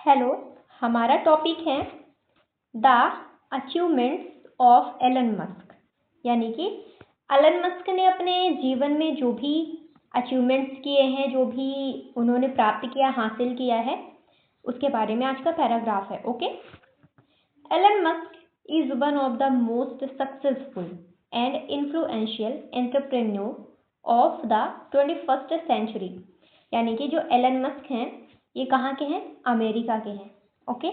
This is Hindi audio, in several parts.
हेलो, हमारा टॉपिक है the achievements of Elon Musk. यानी कि एलन मस्क ने अपने जीवन में जो भी अचीवमेंट्स किए हैं, जो भी उन्होंने प्राप्त किया, हासिल किया है, उसके बारे में आज का पैराग्राफ है। Okay. Elon Musk is one of the most successful and influential entrepreneur of the 21st century. यानी कि जो एलन मस्क हैं, ये कहाँ के हैं? अमेरिका के हैं। ओके।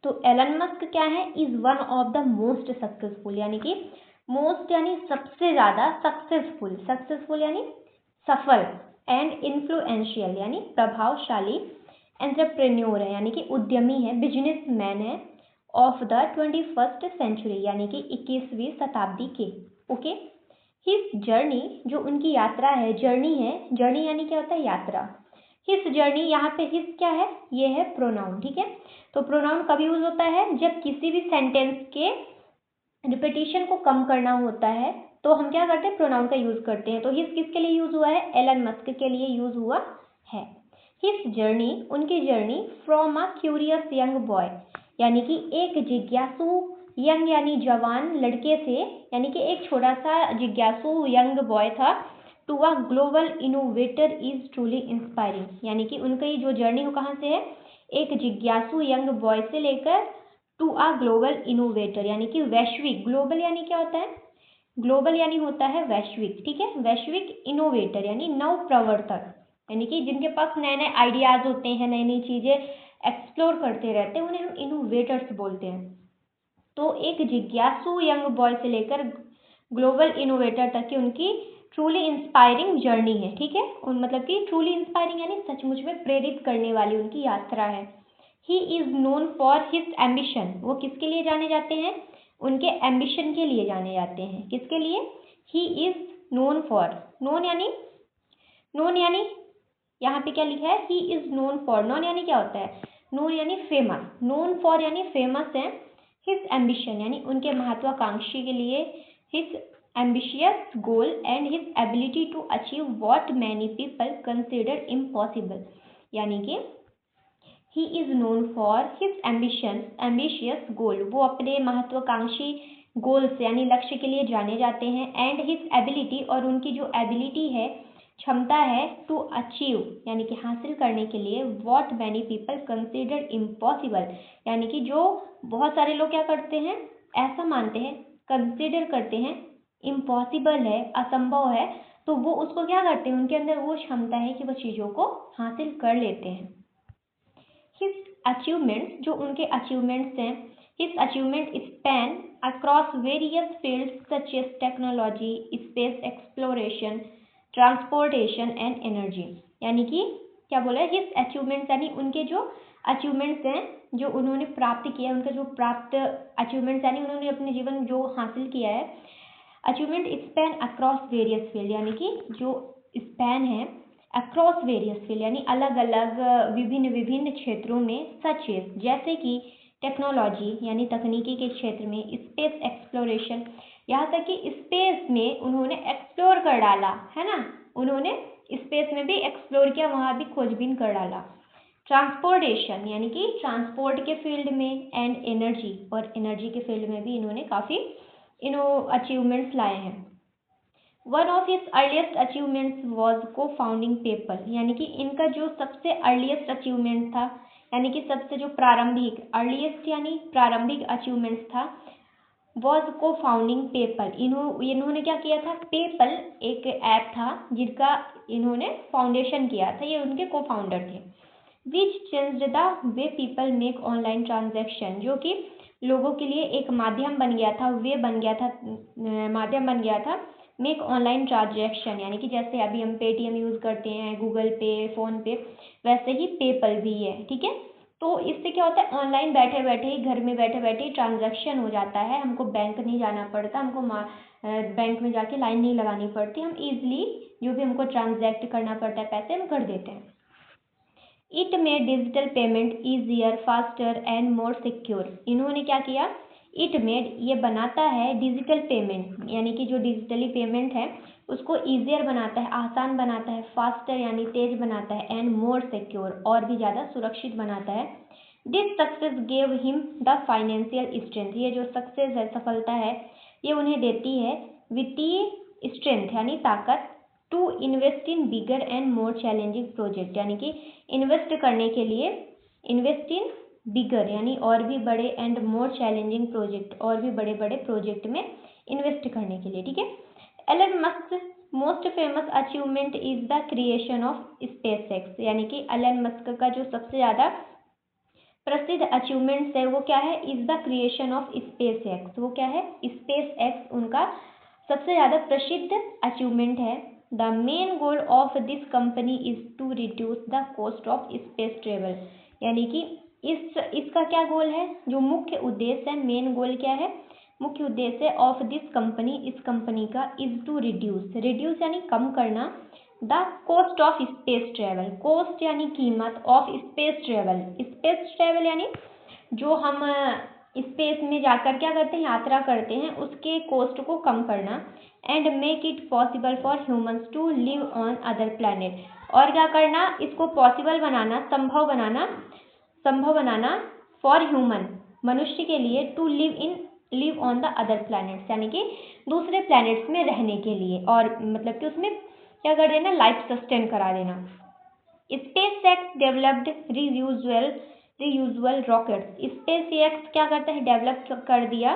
तो एलन मस्क क्या है? Is one of the most successful, यानी कि मोस्ट यानी सबसे ज्यादा, सक्सेसफुल, सक्सेसफुल यानी सफल, एंड इन्फ्लुएंशियल यानी प्रभावशाली एंटरप्रेन्योर है, यानी कि उद्यमी है, बिजनेसमैन है, ऑफ द 21st सेंचुरी यानी कि 21वीं शताब्दी के। ओके। हिज जर्नी, जो उनकी यात्रा है, जर्नी है, जर्नी यानी क्या होता है? यात्रा। हिज जर्नी, यहाँ पे हिज क्या है? ये है प्रोनाउन। ठीक है। तो प्रोनाउन कब यूज होता है? जब किसी भी सेंटेंस के रिपीटिशन को कम करना होता है तो हम क्या करते हैं? प्रोनाउन का यूज करते हैं। तो हिज किसके लिए यूज हुआ है? एलन मस्क के लिए यूज हुआ है। हिज जर्नी, उनकी journey, from a curious young boy, यानी कि एक जिज्ञासु, यंग यानी जवान लड़के से, यानी कि एक छोटा सा जिज्ञासु यंग बॉय था, to a global innovator is truly inspiring. यानी कि उनकी जो जर्नी वो कहाँ से है? एक जिज्ञासु यंग बॉय से लेकर टू अ ग्लोबल इनोवेटर, यानी कि वैश्विक। ग्लोबल यानी क्या होता है? ग्लोबल यानी होता है वैश्विक। ठीक है। वैश्विक इनोवेटर यानी नव प्रवर्तक, यानी कि जिनके पास नए नए आइडियाज होते हैं, नई नई चीजें एक्सप्लोर करते रहते हैं, उन्हें हम इनोवेटर्स बोलते हैं। तो एक जिज्ञासु यंग बॉय से लेकर ग्लोबल इनोवेटर तक की उनकी ट्रूली इंस्पायरिंग जर्नी है। ठीक है। मतलब कि ट्रूली इंस्पायरिंग यानी सचमुच में प्रेरित करने वाली उनकी यात्रा है। He is known for his ambition, वो किसके लिए जाने जाते हैं? उनके एम्बिशन के लिए जाने जाते हैं। किसके लिए? He is known for, known यानी यहाँ पे क्या लिखा है? He is known for, known यानी क्या होता है? नोन यानी फेमस, नोन फॉर यानी फेमस है। हिज एम्बिशन यानी उनके महत्वाकांक्षी के लिए, his ambitious goal and his ability to achieve what many people consider impossible. यानी कि he is known for his ambition, ambitious goal, वो अपने महत्वाकांक्षी गोल्स यानी लक्ष्य के लिए जाने जाते हैं, एंड हिज एबिलिटी, और उनकी जो एबिलिटी है, क्षमता है, टू अचीव यानी कि हासिल करने के लिए, what many people consider impossible, यानी कि जो बहुत सारे लोग क्या करते हैं? ऐसा मानते हैं, कंसिडर करते हैं, इम्पॉसिबल है, असंभव है, तो वो उसको क्या करते हैं? उनके अंदर वो क्षमता है कि वो चीजों को हासिल कर लेते हैं। हिज अचीवमेंट्स, जो उनके अचीवमेंट्स हैं, his achievement span across various fields such as technology, space exploration, transportation and energy. यानी कि क्या बोला है? हिज अचीवमेंट्स यानी उनके जो अचीवमेंट्स हैं, जो उन्होंने प्राप्त किया, उनका जो प्राप्त अचीवमेंट्स यानी उन्होंने अपने जीवन में जो हासिल किया है, achievement span across various field, यानी कि जो स्पैन है अक्रॉस वेरियस फील्ड यानी अलग अलग विभिन्न विभिन्न क्षेत्रों में, सच एज जैसे कि टेक्नोलॉजी यानी तकनीकी के क्षेत्र में, स्पेस एक्सप्लोरेशन, यहाँ तक कि स्पेस में उन्होंने एक्सप्लोर कर डाला है ना, उन्होंने स्पेस में भी एक्सप्लोर किया, वहाँ भी खोजबीन कर डाला। ट्रांसपोर्टेशन यानी कि ट्रांसपोर्ट के फील्ड में, एंड एनर्जी, और एनर्जी के फील्ड में भी इन्होंने काफ़ी अचीवमेंट्स लाए हैं। One of his earliest achievements was को फाउंडिंग पेपल, यानी कि इनका जो सबसे अर्लीस्ट अचीवमेंट था, यानी कि सबसे जो प्रारंभिक, अर्लीस्ट यानी प्रारंभिक अचीवमेंट्स था, वॉज को फाउंडिंग पेपल, इन्होंने क्या किया था? पेपल एक ऐप था जिसका इन्होंने फाउंडेशन किया था, ये उनके को फाउंडर थे। Which changed the way people make online transaction, जो कि लोगों के लिए एक माध्यम बन गया था, वे बन गया था, माध्यम बन गया था, मेक ऑनलाइन ट्रांजेक्शन, यानी कि जैसे अभी हम पेटीएम यूज करते हैं, गूगल पे, फोन पे, वैसे ही पेपल भी है। ठीक है। तो इससे क्या होता है? ऑनलाइन बैठे बैठे ही, घर में बैठे बैठे ही ट्रांजेक्शन हो जाता है, हमको बैंक नहीं जाना पड़ता, हमको बैंक में जाके लाइन नहीं लगानी पड़ती, हम इजिली जो भी हमको ट्रांजैक्ट करना पड़ता है पैसे, हम कर देते हैं। It made digital payment easier, faster and more secure, इन्होंने क्या किया? इट मेड ये बनाता है डिजिटल पेमेंट यानी कि जो डिजिटली पेमेंट है उसको ईजियर बनाता है, आसान बनाता है, फास्टर यानी तेज बनाता है, एंड मोर सिक्योर और भी ज़्यादा सुरक्षित बनाता है। This success gave him the financial strength, ये जो सक्सेस है, सफलता है, ये उन्हें देती है वित्तीय स्ट्रेंथ यानी ताकत, to invest in bigger and more challenging project यानी कि इन्वेस्ट करने के लिए, इन्वेस्ट इन बिगर यानी और भी बड़े, एंड मोर चैलेंजिंग प्रोजेक्ट और भी बड़े बड़े प्रोजेक्ट में इन्वेस्ट करने के लिए। ठीक है। Elon Musk most famous achievement is the creation of SpaceX यानी कि एलन मस्क का जो सबसे ज़्यादा प्रसिद्ध अचीवमेंट्स है वो क्या है, is the creation of SpaceX. वो क्या है, स्पेसएक्स उनका सबसे ज़्यादा प्रसिद्ध अचीवमेंट है। The main goal of this company is to reduce the cost of space travel यानी कि इसका क्या गोल है, जो मुख्य उद्देश्य है, मेन गोल क्या है, मुख्य उद्देश्य ऑफ दिस कंपनी, इस कंपनी का, इज टू रिड्यूस, रिड्यूस यानी कम करना, the cost of space travel, cost यानी कीमत, of space travel, space travel यानी जो हम स्पेस में जाकर क्या करते हैं, यात्रा करते हैं, उसके कॉस्ट को कम करना, and make it possible for humans to live on other planet, और क्या करना, इसको पॉसिबल बनाना, संभव बनाना फॉर ह्यूमन, मनुष्य के लिए, to live on the other planets यानी कि दूसरे प्लैनेट्स में रहने के लिए, और मतलब कि उसमें क्या कर देना, लाइफ सस्टेन करा देना। स्पेसएक्स डेवलप्ड रीयूजुअल रॉकेट्स, स्पेसएक्स क्या करता है, डेवलप कर दिया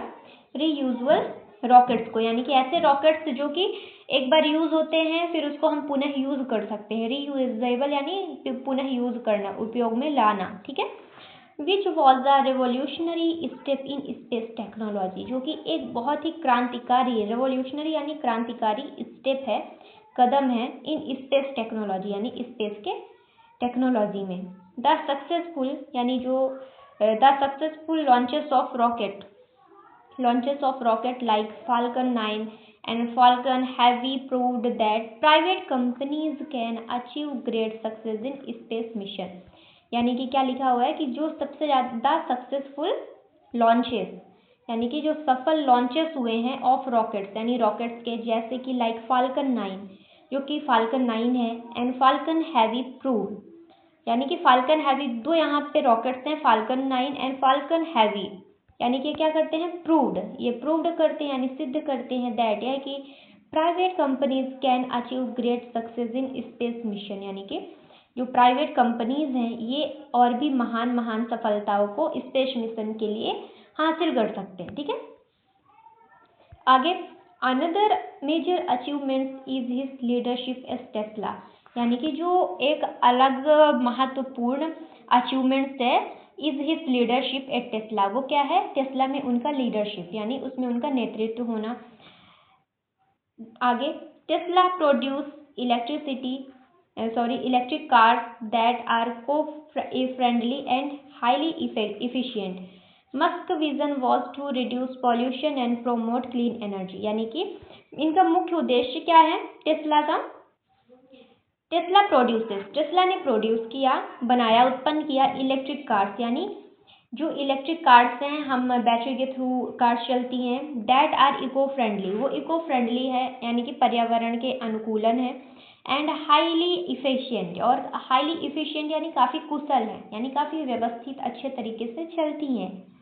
रीयूजुअल रॉकेट्स को यानी कि ऐसे रॉकेट्स जो कि एक बार यूज होते हैं फिर उसको हम पुनः यूज कर सकते हैं, रीयूजेबल यानी पुनः यूज करना, उपयोग में लाना। ठीक है। Which was the revolutionary step in space technology, जो कि एक बहुत ही क्रांतिकारी, रेवोल्यूशनरी यानी क्रांतिकारी स्टेप है, कदम है, इन स्पेस टेक्नोलॉजी यानी स्पेस के टेक्नोलॉजी में। द सक्सेसफुल यानी जो the successful launches of rocket like Falcon 9 and Falcon Heavy proved that private companies can achieve great success in space mission। यानी कि क्या लिखा हुआ है कि जो सबसे ज़्यादा सक्सेसफुल लॉन्चेस यानी कि जो सफल लॉन्चेस हुए हैं ऑफ रॉकेट्स यानी रॉकेट्स के, जैसे कि लाइक फाल्कन 9 जो कि फाल्कन 9 है, एंड फाल्कन हैवी प्रूव यानी कि फाल्कन हैवी, दो यहाँ पे रॉकेट्स हैं, फाल्कन 9 एंड फाल्कन हैवी, यानी कि क्या करते हैं, प्रूव्ड, ये प्रूव्ड करते हैं यानी सिद्ध करते हैं दैट है कि private companies can achieve great success in space mission यानी कि जो प्राइवेट कंपनीज हैं ये और भी महान सफलताओं को स्पेस मिशन के लिए हासिल कर सकते हैं। ठीक है। आगे, another major achievement is his leadership as Tesla यानी कि जो एक अलग महत्वपूर्ण अचीवमेंट्स है, is his leadership at Tesla, वो क्या है, टेस्ला में उनका लीडरशिप यानी उसमें उनका नेतृत्व होना। आगे, Tesla produce electric cars that are eco friendly and highly efficient. Musk vision was to reduce pollution and promote clean energy यानी कि इनका मुख्य उद्देश्य क्या है, टेस्ला ने प्रोड्यूस किया, बनाया, उत्पन्न किया इलेक्ट्रिक कार्स यानी जो इलेक्ट्रिक कार्स हैं, हम बैटरी के थ्रू कार्स चलती हैं, दैट आर इको फ्रेंडली, वो इको फ्रेंडली है यानी कि पर्यावरण के अनुकूलन है, एंड हाईली इफिशिएंट, और हाईली इफिशिएंट यानी काफ़ी कुशल है यानी काफ़ी व्यवस्थित अच्छे तरीके से चलती हैं।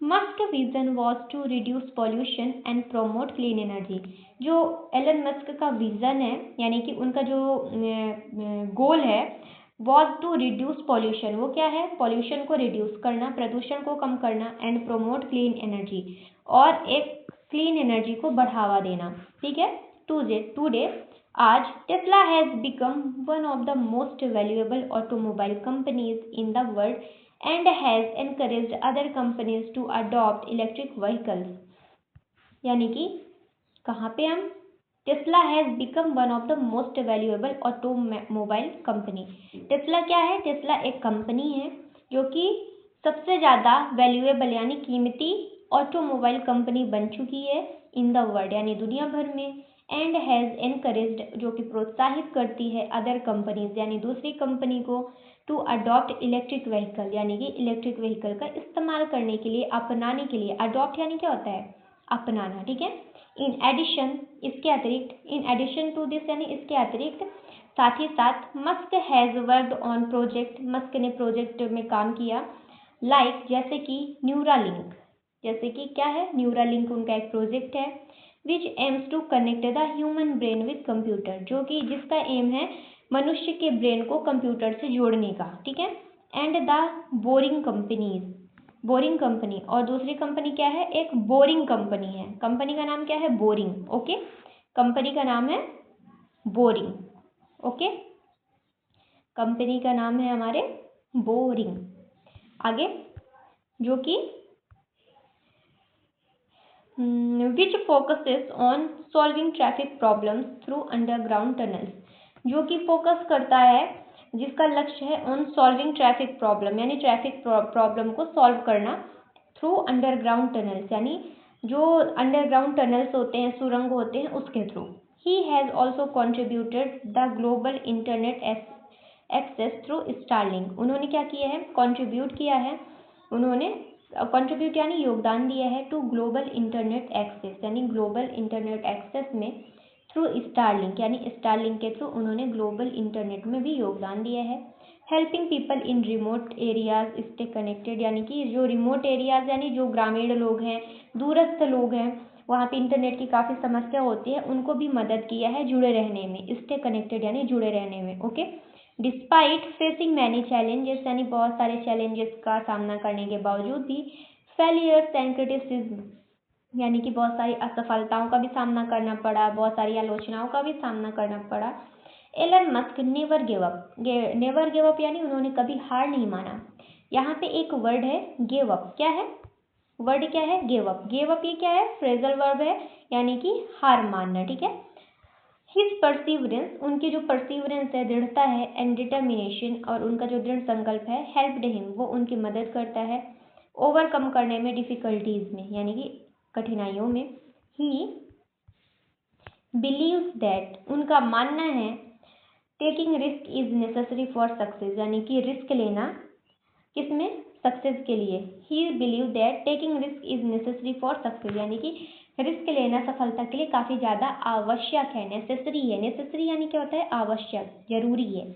Musk vision was to reduce pollution and promote clean energy, जो एलन मस्क का विजन है यानी कि उनका जो गोल है, वॉज टू रिड्यूस पॉल्यूशन, वो क्या है, पॉल्यूशन को रिड्यूस करना, प्रदूषण को कम करना, एंड प्रोमोट क्लीन एनर्जी, और एक क्लीन एनर्जी को बढ़ावा देना। ठीक है। टूडे आज Tesla has become one of the most valuable automobile companies in the world and has encouraged other companies to adopt electric vehicles यानी कि कहाँ पे हम, Tesla has become one of the most valuable automobile company. Tesla क्या है, टेस्ला एक कंपनी है जो कि सबसे ज़्यादा वैल्यूएबल यानी कीमती ऑटोमोबाइल कंपनी बन चुकी है इन द वर्ल्ड यानी दुनिया भर में, एंड हैज़ एनकरेज्ड जो कि प्रोत्साहित करती है अदर कंपनीज यानी दूसरी कंपनी को टू अडॉप्ट इलेक्ट्रिक व्हीकल यानी कि इलेक्ट्रिक व्हीकल का इस्तेमाल इस्तेमाल करने के लिए, अपनाने के लिए, अडॉप्ट यानी क्या होता है, अपनाना, ठीक है। इन एडिशन, इसके अतिरिक्त, इन एडिशन टू दिस यानी इसके अतिरिक्त, साथ ही साथ, Musk has worked on project, Musk ने प्रोजेक्ट में काम किया, लाइक जैसे कि न्यूरालिंक, जैसे कि क्या है, न्यूरालिंक उनका एक प्रोजेक्ट है, which aims to connect the human brain with computer, जो कि जिसका एम है मनुष्य के ब्रेन को कंप्यूटर से जोड़ने का, ठीक है। And the boring companies, boring company, और दूसरी कंपनी क्या है, एक बोरिंग कंपनी है, कंपनी का नाम क्या है, बोरिंग, ओके, कंपनी का नाम है बोरिंग, ओके, कंपनी का नाम है हमारे बोरिंग। आगे, जो कि which focuses on solving traffic problems through underground tunnels, जो कि फोकस करता है, जिसका लक्ष्य है ऑन सॉल्विंग ट्रैफिक प्रॉब्लम, यानी ट्रैफिक प्रॉब्लम को सॉल्व करना थ्रू अंडरग्राउंड टनल्स, यानी जो अंडरग्राउंड टनल्स होते हैं, सुरंग होते हैं, उसके through. He has also contributed the global internet access through Starlink, उन्होंने क्या किया है, कॉन्ट्रीब्यूट किया है, उन्होंने कंट्रीब्यूट यानी योगदान दिया है, टू ग्लोबल इंटरनेट एक्सेस, यानी ग्लोबल इंटरनेट एक्सेस में थ्रू स्टारलिंक, यानी स्टारलिंक के थ्रू उन्होंने ग्लोबल इंटरनेट में भी योगदान दिया है। Helping people in remote areas stay connected, यानी कि जो रिमोट एरियाज यानी जो ग्रामीण लोग हैं, दूरस्थ लोग हैं, वहाँ पे इंटरनेट की काफ़ी समस्या होती है, उनको भी मदद किया है जुड़े रहने में, स्टे कनेक्टेड यानी जुड़े रहने में, okay. Despite facing many challenges, यानी बहुत सारे चैलेंजेस का सामना करने के बावजूद भी, फेलियर्स एंड क्रिटिसिज्म, यानी कि बहुत सारी असफलताओं का भी सामना करना पड़ा, बहुत सारी आलोचनाओं का भी सामना करना पड़ा। Elon Musk never give up, never give up यानी उन्होंने कभी हार नहीं माना। यहाँ पे एक वर्ड है गिव अप, क्या है, वर्ड क्या है, गिव अप, गिव अप ये क्या है, फ्रेजल वर्ब है, यानी कि हार मानना, ठीक है। हिज परसिवरेंस, उनकी जो परसिवरेंस है, दृढ़ता है, एंड डिटर्मिनेशन, और उनका जो दृढ़ संकल्प है, हेल्प्ड हिम, वो उनकी मदद करता है, ओवरकम करने में, डिफिकल्टीज में, यानी कि कठिनाइयों में। ही बिलीव्स दैट, उनका मानना है, taking risk is necessary for success, यानी कि रिस्क लेना किसमें, सक्सेस के लिए। ही believe that taking risk is necessary for success, यानी कि रिस्क लेना सफलता के लिए काफ़ी ज़्यादा आवश्यक है, नेसेसरी है, नेसेसरी यानी क्या होता है, आवश्यक, जरूरी है।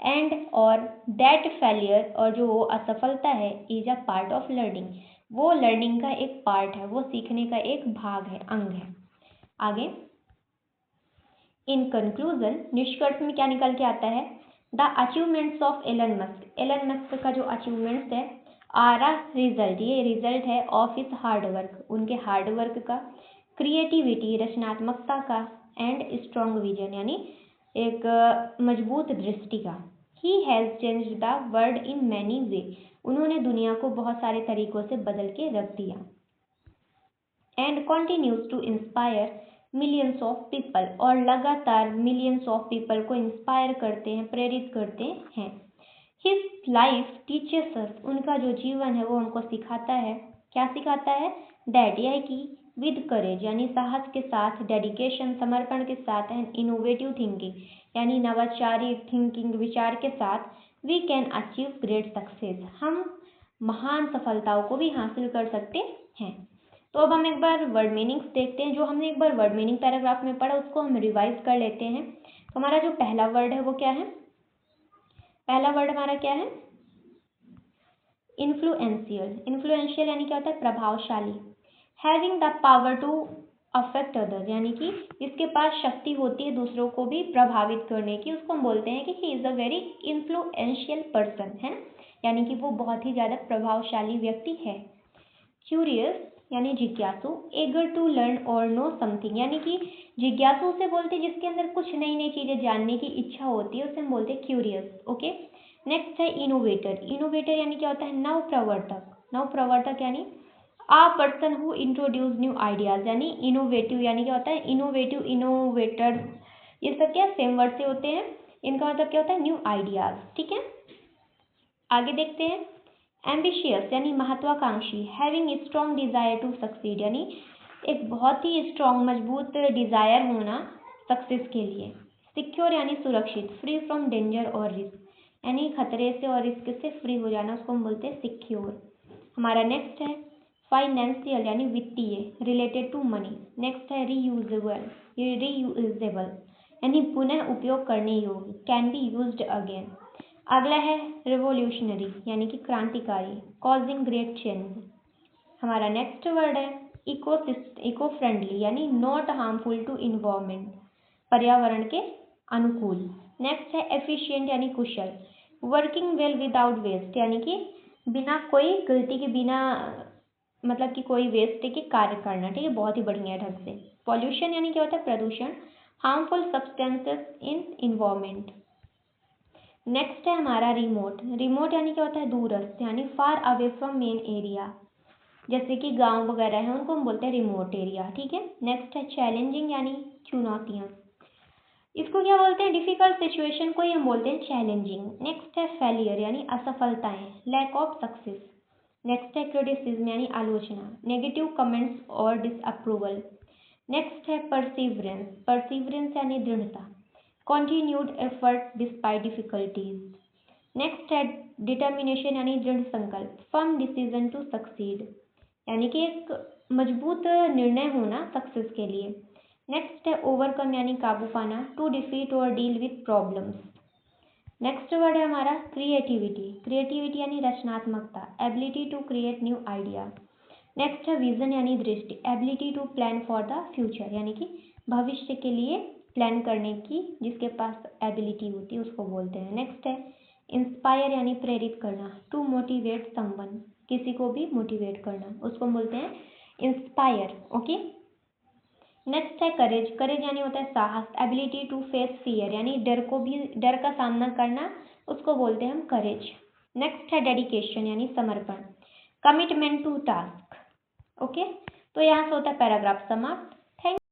एंड और दैट फेलियर, और जो वो असफलता है, is a part of learning, वो लर्निंग का एक पार्ट है, वो सीखने का एक भाग है, अंग है। आगे, इन कंक्लूजन, निष्कर्ष में क्या निकल के आता है, the achievements of Elon Musk, Elon Musk का जो अचीवमेंट्स है, आर अ रिजल्ट, ये रिजल्ट है ऑफ हिज हार्ड वर्क, उनके हार्ड वर्क का, क्रिएटिविटी, रचनात्मकता का, एंड स्ट्रॉन्ग विजन, यानी एक मजबूत दृष्टि का। He has changed the world in many way, उन्होंने दुनिया को बहुत सारे तरीकों से बदल के रख दिया। And continues to inspire millions of people, और लगातार मिलियंस ऑफ पीपल को इंस्पायर करते हैं, प्रेरित करते हैं। हिज लाइफ टीचर्स अस, उनका जो जीवन है वो हमको सिखाता है, क्या सिखाता है, दैट यह कि विद करेज, यानी साहस के साथ, डेडिकेशन, समर्पण के साथ, एंड इनोवेटिव थिंकिंग, यानी नवाचारी थिंकिंग, विचार के साथ, we can achieve great success, हम महान सफलताओं को भी हासिल कर सकते हैं। तो अब हम एक बार वर्ड मीनिंग्स देखते हैं, जो हमने एक बार वर्ड मीनिंग पैराग्राफ में पढ़ा उसको हम रिवाइज कर लेते हैं। तो हमारा जो पहला वर्ड है वो क्या है, पहला वर्ड हमारा क्या है, इन्फ्लुएंशियल, इन्फ्लुएंशियल यानी क्या होता है, प्रभावशाली। Having the power to affect others, यानी कि जिसके पास शक्ति होती है दूसरों को भी प्रभावित करने की, उसको हम बोलते हैं कि he is a very influential person, है ना, यानी कि वो बहुत ही ज़्यादा प्रभावशाली व्यक्ति है। क्यूरियस यानी जिज्ञासु, एगर टू लर्न और नो समथिंग, यानी कि जिज्ञासु से बोलते हैं जिसके अंदर कुछ नई नई चीज़ें जानने की इच्छा होती है, उसे हम बोलते हैं क्यूरियस, ओके। नेक्स्ट है इनोवेटर, इनोवेटर यानी क्या होता है, नव प्रवर्तक, नव प्रवर्तक यानी आ person who introduce new ideas, यानी इनोवेटिव यानी क्या होता है, इनोवेटिव, इनोवेटर्स, ये सब क्या सेम वर्ड से होते हैं, इनका मतलब क्या होता है, न्यू आइडियाज, ठीक है। आगे देखते हैं, एम्बिशियस यानी महत्वाकांक्षी, having strong desire to succeed, यानी एक बहुत ही स्ट्रॉन्ग, मजबूत डिजायर होना सक्सेस के लिए। सिक्योर यानी सुरक्षित, फ्री फ्रॉम डेंजर और रिस्क, यानी खतरे से और रिस्क से फ्री हो जाना, उसको हम बोलते हैं सिक्योर। हमारा नेक्स्ट है फाइनेंशियल यानी वित्तीय, रिलेटेड टू मनी। नेक्स्ट है रीयूजेबल यानी पुनः उपयोग करने योग्य, कैन बी यूज्ड अगेन। अगला है रिवोल्यूशनरी यानी कि क्रांतिकारी, कॉजिंग ग्रेट चेंज। हमारा नेक्स्ट वर्ड है इको फ्रेंडली यानी नॉट हार्मफुल टू इन्वायरमेंट, पर्यावरण के अनुकूल। नेक्स्ट है एफिशिएंट यानी कुशल, वर्किंग वेल विदाउट वेस्ट यानी कि बिना कोई गलती के, बिना मतलब कि कोई वेस्ट के कार्य करना, ठीक है, बहुत ही बढ़िया ढंग से। पॉल्यूशन यानी क्या होता है, प्रदूषण, harmful substances in environment. Next है हमारा रिमोट यानी क्या होता है, दूरस्थ यानी far away from main area, जैसे कि गांव वगैरह है उनको हम बोलते हैं रिमोट एरिया, ठीक है। नेक्स्ट है चैलेंजिंग यानी चुनौतियाँ, इसको क्या बोलते हैं, डिफिकल्ट सिचुएशन को ही हम बोलते हैं चैलेंजिंग। नेक्स्ट है फेलियर यानी असफलताएं, लैक ऑफ सक्सेस। नेक्स्ट है क्रिटिसिज्म यानी आलोचना, नेगेटिव कमेंट्स और डिसअप्रूवल। नेक्स्ट है परसिवरेंस यानी दृढ़ता, continued effort despite difficulties. Next है डिटर्मिनेशन यानी दृढ़ संकल्प, फर्म डिसीजन टू सक्सीड यानी कि एक मजबूत निर्णय होना सक्सेस के लिए। नेक्स्ट है ओवरकम यानी काबू पाना, टू डिफीट और deal with problems. Next word है हमारा क्रिएटिविटी यानी रचनात्मकता, ability to create new idea. Next है विजन यानी दृष्टि, ability to plan for the future यानी कि भविष्य के लिए प्लान करने की जिसके पास एबिलिटी होती है उसको बोलते हैं। नेक्स्ट है इंस्पायर यानी प्रेरित करना, टू मोटिवेट समवन, किसी को भी मोटिवेट करना, उसको बोलते हैं इंस्पायर, ओके। नेक्स्ट है करेज यानी होता है साहस, एबिलिटी टू फेस फियर यानी डर का सामना करना, उसको बोलते हैं हम करेज। नेक्स्ट है डेडिकेशन यानी समर्पण, कमिटमेंट टू टास्क, ओके। तो यहाँ से होता है पैराग्राफ समाप्त। थैंक